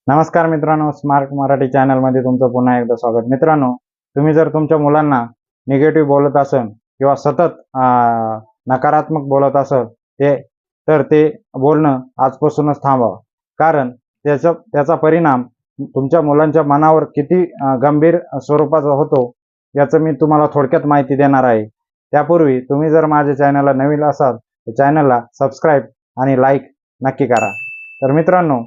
नमस्कार मित्रांनो, स्मार्ट मराठी चॅनलमध्ये तुमचं पुन्हा एकदा स्वागत. मित्रांनो, तुम्ही जर तुमच्या मुलांना निगेटिव्ह बोलत असाल किंवा सतत नकारात्मक बोलत असाल तर ते बोलणं आजपासूनच थांबवा. कारण त्याचा परिणाम तुमच्या मुलांच्या मनावर किती गंभीर स्वरूपाचा होतो याचं मी तुम्हाला थोडक्यात माहिती देणार आहे. त्यापूर्वी तुम्ही जर माझ्या चॅनलला नवीन असाल तर चॅनलला सबस्क्राईब आणि लाईक नक्की करा. तर मित्रांनो,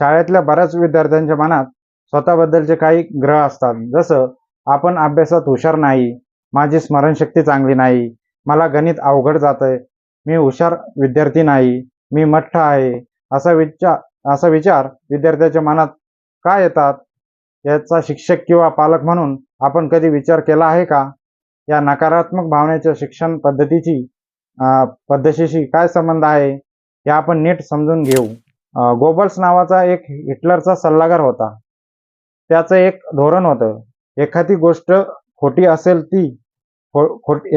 शाळेतल्या बऱ्याच विद्यार्थ्यांच्या मनात स्वतःबद्दलचे काही ग्रह असतात. जसं आपण अभ्यासात हुशार नाही, माझी स्मरणशक्ती चांगली नाही, मला गणित अवघड जातंय, मी हुशार विद्यार्थी नाही, मी मठ्ठ आहे. असा विचार विद्यार्थ्याच्या मनात का येतात याचा शिक्षक किंवा पालक म्हणून आपण कधी विचार केला आहे का? या नकारात्मक भावनेच्या शिक्षण पद्धतीशी काय संबंध आहे हे आपण नीट समजून घेऊ. गोबल्स नावाचा एक हिटलरचा सल्लागार होता. त्याचं एक धोरण होतं, एखादी गोष्ट खोटी असेल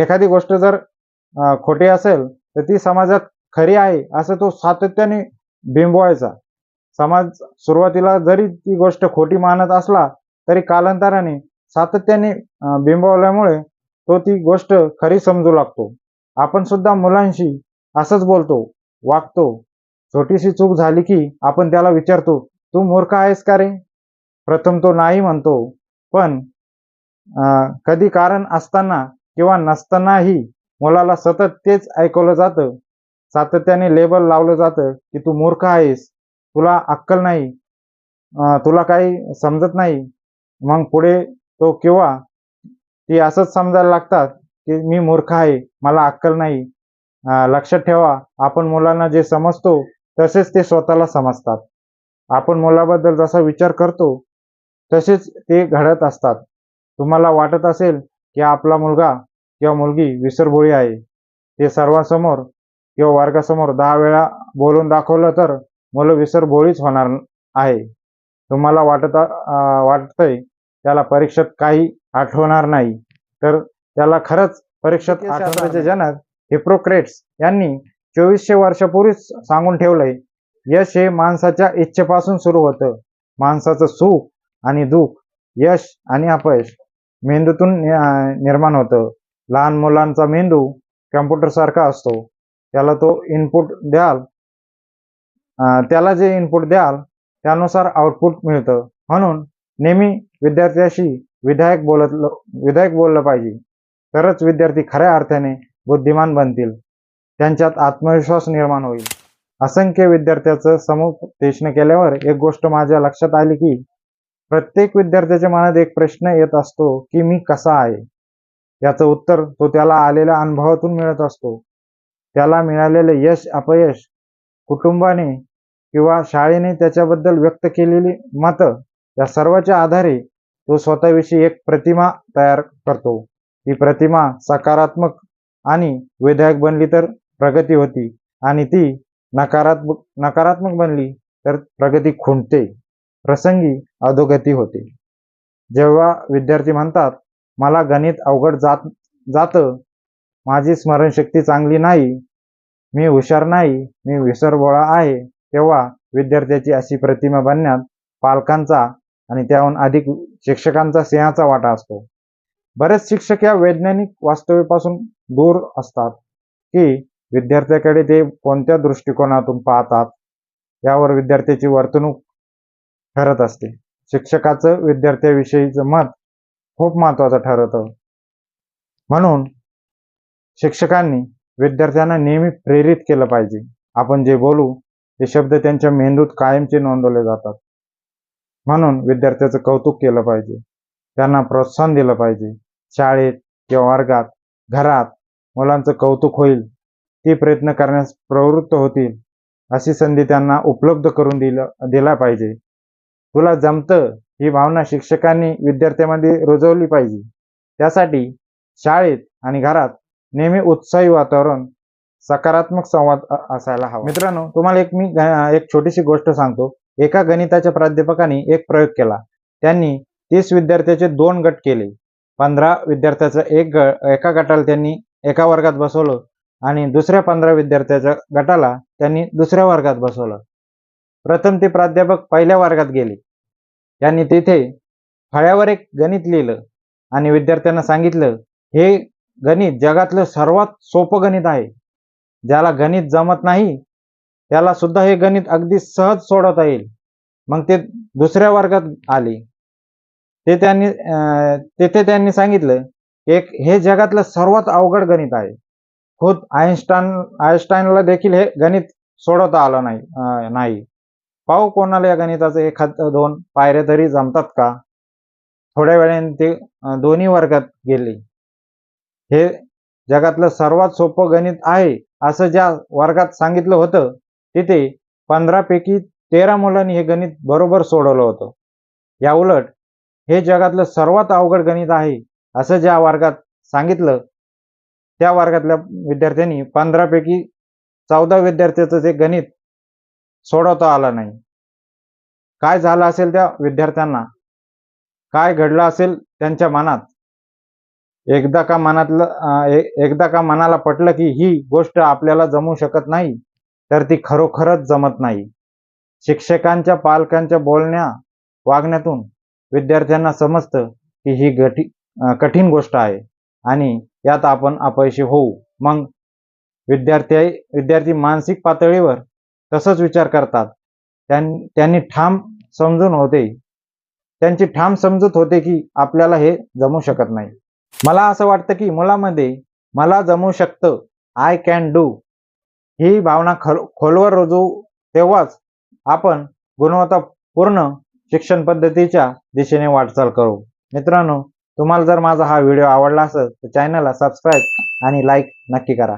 एखादी गोष्ट जर खोटी असेल तर ती समाजात खरी आहे असं तो सातत्याने बिंबवायचा. समाज सुरुवातीला जरी ती गोष्ट खोटी मानत असला तरी कालांतराने सातत्याने बिंबवल्यामुळे तो ती गोष्ट खरी समजू लागतो. आपण सुद्धा मुलांशी असंच बोलतो, वागतो. छोटीशी चूक झाली की आपण त्याला विचारतो, तू मूर्ख आहेस का रे? प्रथम तो नाही म्हणतो, पण कधी कारण असताना किंवा नसतानाही मुलाला सतत तेच ऐकवलं जातं. सातत्याने लेबल लावलं जातं की तू मूर्ख आहेस, तुला अक्कल नाही, तुला काही समजत नाही. मग पुढे तो किंवा ती असंच समजायला लागतात की मी मूर्ख आहे, मला अक्कल नाही. लक्षात ठेवा, आपण मुलांना जे समजतो तसेच ते स्वतःला समजतात. आपण मुलाबद्दल जसा विचार करतो तसेच ते घडत असतात. तुम्हाला वाटत असेल की आपला मुलगा किंवा मुलगी विसरभोळी आहे, ते सर्वांसमोर किंवा वर्गासमोर 10 वेळा बोलून दाखवलं तर मुलं विसरभोळीच होणार आहे. तुम्हाला वाटतंय त्याला परीक्षेत काही आठवणार नाही, तर त्याला खरंच परीक्षेत आठवण्याचे जनक हिप्पोक्रेट्स यांनी 2400 वर्षापूर्वीच सांगून ठेवलंय, यश हे माणसाच्या इच्छेपासून सुरू होतं. माणसाचं सुख आणि दुःख, यश आणि अपयश मेंदूतून निर्माण होतं. लहान मुलांचा मेंदू कम्प्युटर सारखा असतो. त्याला जे इनपुट द्याल त्यानुसार आउटपुट मिळतं. म्हणून नेहमी विद्यार्थ्याशी विधायक बोललं पाहिजे, तरच विद्यार्थी खऱ्या अर्थाने बुद्धिमान बनतील, त्यांच्यात आत्मविश्वास निर्माण होईल. असंख्य विद्यार्थ्याचं समुपदेशन केल्यावर एक गोष्ट माझ्या लक्षात आली की प्रत्येक विद्यार्थ्याच्या मनात एक प्रश्न येत असतो की मी कसा आहे. याचं उत्तर तो त्याला आलेल्या अनुभवातून मिळत असतो. त्याला मिळालेले यश अपयश, कुटुंबाने किंवा शाळेने त्याच्याबद्दल व्यक्त केलेली मतं, या सर्वाच्या आधारे तो स्वतःविषयी एक प्रतिमा तयार करतो. ती प्रतिमा सकारात्मक आणि विधायक बनली तर प्रगती होती, आणि ती नकारात्मक बनली तर प्रगती खुंटते, प्रसंगी अधोगती होते. जेव्हा विद्यार्थी म्हणतात, मला गणित अवघड जातं, माझी स्मरणशक्ती चांगली नाही, मी हुशार नाही, मी विसरभोळा आहे, तेव्हा विद्यार्थ्याची अशी प्रतिमा बनण्यात पालकांचा आणि त्याहून अधिक शिक्षकांचा सिंहाचा वाटा असतो. बरेच शिक्षक या वैज्ञानिक वास्तव्यापासून दूर असतात की विद्यार्थ्याकडे ते कोणत्या दृष्टिकोनातून पाहतात यावर विद्यार्थ्याची वर्तणूक ठरत असते. शिक्षकाचं विद्यार्थ्याविषयीचं मत खूप महत्त्वाचं ठरतं. म्हणून शिक्षकांनी विद्यार्थ्यांना नेहमी प्रेरित केलं पाहिजे. आपण जे बोलू ते शब्द त्यांच्या मेंदूत कायमचे नोंदवले जातात. म्हणून विद्यार्थ्याचं कौतुक केलं पाहिजे, त्यांना प्रोत्साहन दिलं पाहिजे. शाळेत किंवा वर्गात, घरात मुलांचं कौतुक होईल, ती प्रयत्न करण्यास प्रवृत्त होतील अशी संधी त्यांना उपलब्ध करून दिला पाहिजे. तुला जमतं ही भावना शिक्षकांनी विद्यार्थ्यांमध्ये रुजवली पाहिजे. त्यासाठी शाळेत आणि घरात नेहमी उत्साही वातावरण, सकारात्मक संवाद असायला हवा. मित्रांनो, तुम्हाला मी एक छोटीशी गोष्ट सांगतो. एका गणिताच्या प्राध्यापकाने एक प्रयोग केला. त्यांनी 30 विद्यार्थ्याचे 2 गट केले. 15 विद्यार्थ्याचा एका गटाला त्यांनी एका वर्गात बसवलं आणि दुसऱ्या 15 विद्यार्थ्याच्या गटाला त्यांनी दुसऱ्या वर्गात बसवलं. प्रथम ते प्राध्यापक पहिल्या वर्गात गेले. त्यांनी तिथे फळ्यावर एक गणित लिहिलं आणि विद्यार्थ्यांना सांगितलं, हे गणित जगातलं सर्वात सोपं गणित आहे. ज्याला गणित जमत नाही त्याला सुद्धा हे गणित अगदी सहज सोडवता येईल. मग ते दुसऱ्या वर्गात आले. तिथे त्यांनी सांगितलं की हे जगातलं सर्वात अवघड गणित आहे. खुद आइन्स्टाईनला देखील हे गणित सोडवता आलं नाही. पाहू कोणाला या गणिताचं एखाद दोन पायऱ्या तरी जमतात का. थोड्या वेळाने ते दोन्ही वर्गात गेले. हे जगातलं सर्वात सोपं गणित आहे असं ज्या वर्गात सांगितलं होतं तिथे 15 पैकी 13 मुलांनी हे गणित बरोबर सोडवलं होतं. या उलट हे जगातलं सर्वात अवघड गणित आहे असं ज्या वर्गात सांगितलं त्या वर्गातल्या विद्यार्थ्यांनी 15 पैकी 14 विद्यार्थ्याचं ते गणित सोडवता आलं नाही. काय झालं असेल त्या विद्यार्थ्यांना, काय घडलं असेल त्यांच्या मनात. एकदा का मनाला पटलं की ही गोष्ट आपल्याला जमू शकत नाही तर ती खरोखरच जमत नाही. शिक्षकांच्या पालकांच्या वागण्यातून विद्यार्थ्यांना समजतं की ही कठीण गोष्ट आहे आणि यात आपण अपयशी होऊ. मग विद्यार्थी मानसिक पातळीवर तसंच विचार करतात. त्यांची ठाम समजूत होते की आपल्याला हे जमू शकत नाही. मला असं वाटतं की मुलामध्ये मला जमू शकतं, आय कॅन डू ही भावना खोलवर रुजू तेव्हाच आपण गुणवत्तापूर्ण शिक्षण पद्धतीच्या दिशेने वाटचाल करू. मित्रांनो, तुम्हाला जर माझा हा व्हिडिओ आवडला असेल तर चॅनलला सबस्क्राईब आणि लाईक नक्की करा.